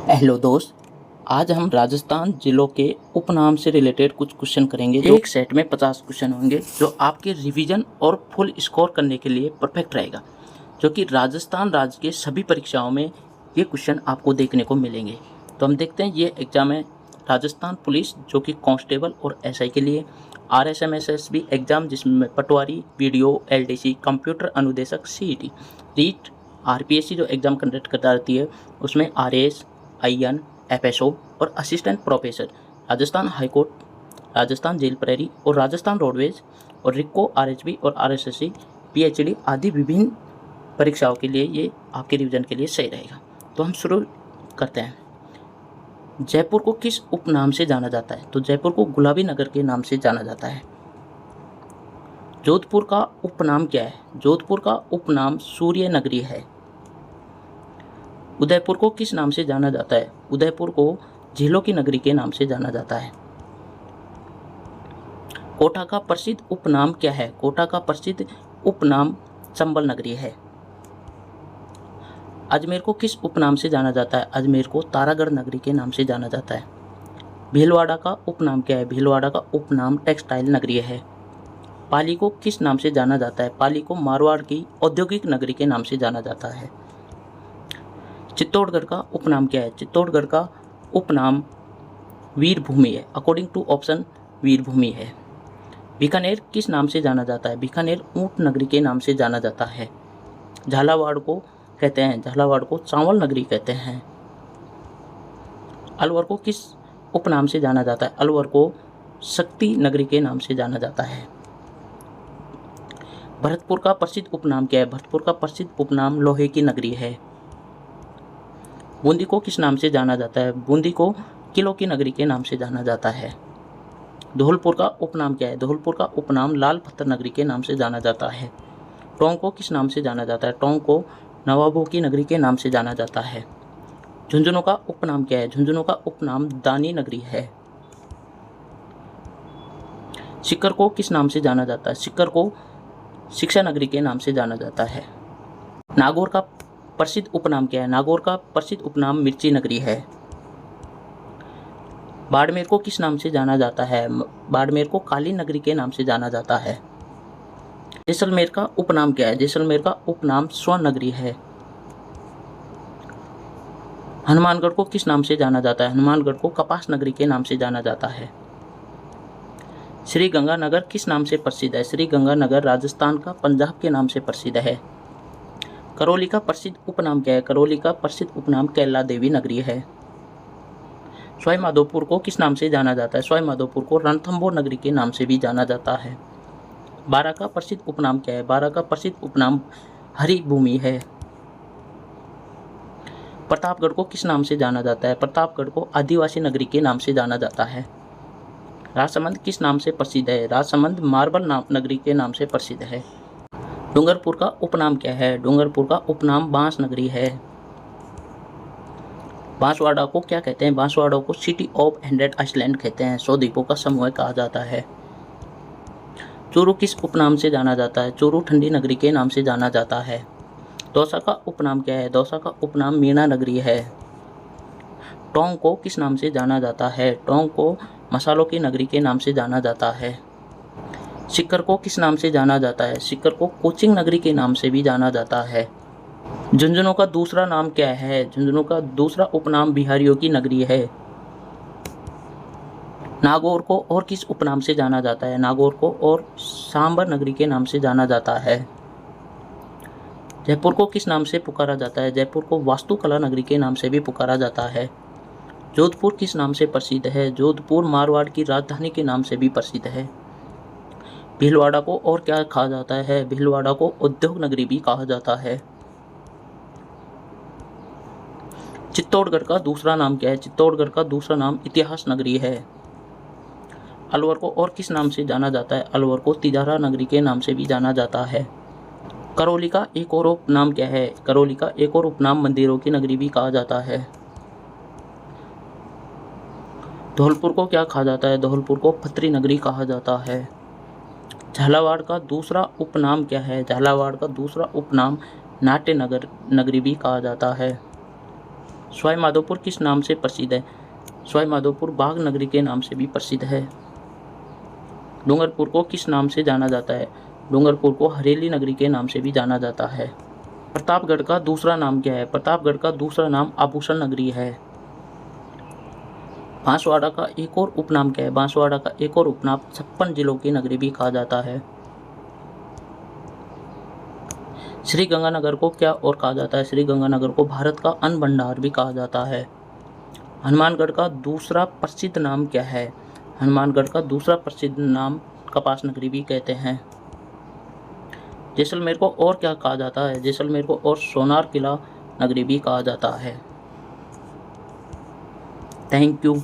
Hello दोस्त, आज हम राजस्थान जिलों के उपनाम से रिलेटेड कुछ क्वेश्चन करेंगे। एक सेट में 50 क्वेश्चन होंगे जो आपके रिवीजन और फुल स्कोर करने के लिए परफेक्ट रहेगा, जो कि राजस्थान राज्य के सभी परीक्षाओं में ये क्वेश्चन आपको देखने को मिलेंगे। तो हम देखते हैं, ये एग्जाम है राजस्थान पुलिस जो कि कांस्टेबल और एसआई के लिए, RSMSSB एग्जाम जिसमें पटवारी, वीडियो, LDC, कंप्यूटर अनुदेशक, CET, रीट, RPSC जो एग्ज़ाम कंडक्ट करता रहती है उसमें RAS, IN, FSO और assistant professor, Rajasthan high court, Rajasthan jail प्रहरी और राजस्थान रोडवेज और रिक्को, RHB और RSSC, PhD आदि विभिन्न परीक्षाओं के लिए ये आपके रिवीजन के लिए सही रहेगा। तो हम शुरू करते हैं। जयपुर को किस उपनाम से जाना जाता है? तो जयपुर को गुलाबी नगर के नाम से जाना जाता है। जोधपुर का उपनाम क्या है? जोधपुर का उपनाम सूर्य नगरी है। उदयपुर को किस नाम से जाना जाता है? उदयपुर को झीलों की नगरी के नाम से जाना जाता है। कोटा का प्रसिद्ध उपनाम क्या है? कोटा का प्रसिद्ध उपनाम चंबल नगरी है। अजमेर को किस उपनाम से जाना जाता है? अजमेर को तारागढ़ नगरी के नाम से जाना जाता है। भीलवाड़ा का उपनाम क्या है? भीलवाड़ा का उपनाम टेक्सटाइल नगरी है। पाली को किस नाम से जाना जाता है? पाली को मारवाड़ की औद्योगिक नगरी के नाम से जाना जाता है। चित्तौड़गढ़ का उपनाम क्या है? चित्तौड़गढ़ का उपनाम वीरभूमि है। अकॉर्डिंग टू ऑप्शन वीरभूमि है। बीकानेर किस नाम से जाना जाता है? बीकानेर ऊंट नगरी के नाम से जाना जाता है। झालावाड़ को कहते हैं, झालावाड़ को चावल नगरी कहते हैं। अलवर को किस उपनाम से जाना जाता है? अलवर को शक्ति नगरी के नाम से जाना जाता है। भरतपुर का प्रसिद्ध उपनाम क्या है? भरतपुर का प्रसिद्ध उपनाम लोहे की नगरी है। बूंदी को किस नाम से जाना जाता है? बूंदी को किलों की नगरी के नाम से जाना जाता है। धौलपुर का उपनाम क्या है? धौलपुर का उपनाम लाल पत्थर नगरी के नाम से जाना जाता है। टोंक को किस नाम से जाना जाता है? टोंक को नवाबों की नगरी के नाम से जाना जाता है। झुंझुनू का उपनाम क्या है? झुंझुनू का उपनाम दानी नगरी है। सीकर को किस नाम से जाना जाता है? सीकर को शिक्षा नगरी के नाम से जाना जाता है। नागौर का प्रसिद्ध उपनाम क्या है? नागौर का प्रसिद्ध उपनाम मिर्ची नगरी है। बाड़मेर को किस नाम से जाना जाता है? बाड़मेर को काली नगरी के नाम से जाना जाता है। जैसलमेर का उपनाम क्या है? जैसलमेर का उपनाम स्वर्ण नगरी है। हनुमानगढ़ को किस नाम से जाना जाता है? हनुमानगढ़ को कपास नगरी के नाम से जाना जाता है। श्री गंगानगर किस नाम से प्रसिद्ध है? श्री गंगानगर राजस्थान का पंजाब के नाम से प्रसिद्ध है। करौली का प्रसिद्ध उपनाम क्या है? करौली का प्रसिद्ध उपनाम कैला देवी नगरी है। सवाई माधोपुर को किस नाम से जाना जाता है? सवाई माधोपुर को रणथंभौर नगरी के नाम से भी जाना जाता है। बारां का प्रसिद्ध उपनाम क्या है? बारां का प्रसिद्ध उपनाम हरि भूमि है। प्रतापगढ़ को किस नाम से जाना जाता है? प्रतापगढ़ को आदिवासी नगरी के नाम से जाना जाता है। राजसमंद किस नाम से प्रसिद्ध है? राजसमंद मार्बल नगरी के नाम से प्रसिद्ध है। डूंगरपुर का उपनाम क्या है? डूंगरपुर का उपनाम बांस नगरी है। बांसवाड़ा को क्या कहते हैं? बांसवाड़ा को सिटी ऑफ 100 आइलैंड कहते हैं। 100 द्वीपों का समूह कहा जाता है। चूरू किस उपनाम से जाना जाता है? चूरू ठंडी नगरी के नाम से जाना जाता है। दौसा का उपनाम क्या है? दौसा का उपनाम मीणा नगरी है। टोंक को किस नाम से जाना जाता है? टोंक को मसालों की नगरी के नाम से जाना जाता है। सीकर को किस नाम से जाना जाता है? सीकर को कोचिंग नगरी के नाम से भी जाना जाता है। झुंझुनू का दूसरा नाम क्या है? झुंझुनू का दूसरा उपनाम बिहारियों की नगरी है। नागौर को और किस उपनाम से जाना जाता है? नागौर को और सांबर नगरी के नाम से जाना जाता है। जयपुर को किस नाम से पुकारा जाता है? जयपुर को वास्तुकला नगरी के नाम से भी पुकारा जाता है। जोधपुर किस नाम से प्रसिद्ध है? जोधपुर मारवाड़ की राजधानी के नाम से भी प्रसिद्ध है। भीलवाड़ा को और क्या कहा जाता है? भीलवाड़ा को उद्योग नगरी भी कहा जाता है। चित्तौड़गढ़ का दूसरा नाम क्या है? चित्तौड़गढ़ का दूसरा नाम इतिहास नगरी है। अलवर को और किस नाम से जाना जाता है? अलवर को तिजारा नगरी के नाम से भी जाना जाता है। करौली का एक और उपनाम क्या है? करौली का एक और उपनाम मंदिरों की नगरी भी कहा जाता है। धौलपुर को क्या कहा जाता है? धौलपुर को पथरी नगरी कहा जाता है। झालावाड़ का दूसरा उपनाम क्या है? झालावाड़ का दूसरा उपनाम नाट्य नगरी भी कहा जाता है। सवाई माधोपुर किस नाम से प्रसिद्ध है? सवाई माधोपुर बाघ नगरी के नाम से भी प्रसिद्ध है। डूंगरपुर को किस नाम से जाना जाता है? डूंगरपुर को हरेली नगरी के नाम से भी जाना जाता है। प्रतापगढ़ का दूसरा नाम क्या है? प्रतापगढ़ का दूसरा नाम आभूषण नगरी है। बांसवाड़ा का एक और उपनाम क्या है? बांसवाड़ा का एक और उपनाम 56 जिलों की नगरी भी कहा जाता है। श्री गंगानगर को क्या और कहा जाता है? श्री गंगानगर को भारत का अन्न भंडार भी कहा जाता है। हनुमानगढ़ का दूसरा प्रसिद्ध नाम क्या है? हनुमानगढ़ का दूसरा प्रसिद्ध नाम कपास नगरी भी कहते हैं। जैसलमेर को और क्या कहा जाता है? जैसलमेर को और सोनार किला नगरी भी कहा जाता है। Thank you.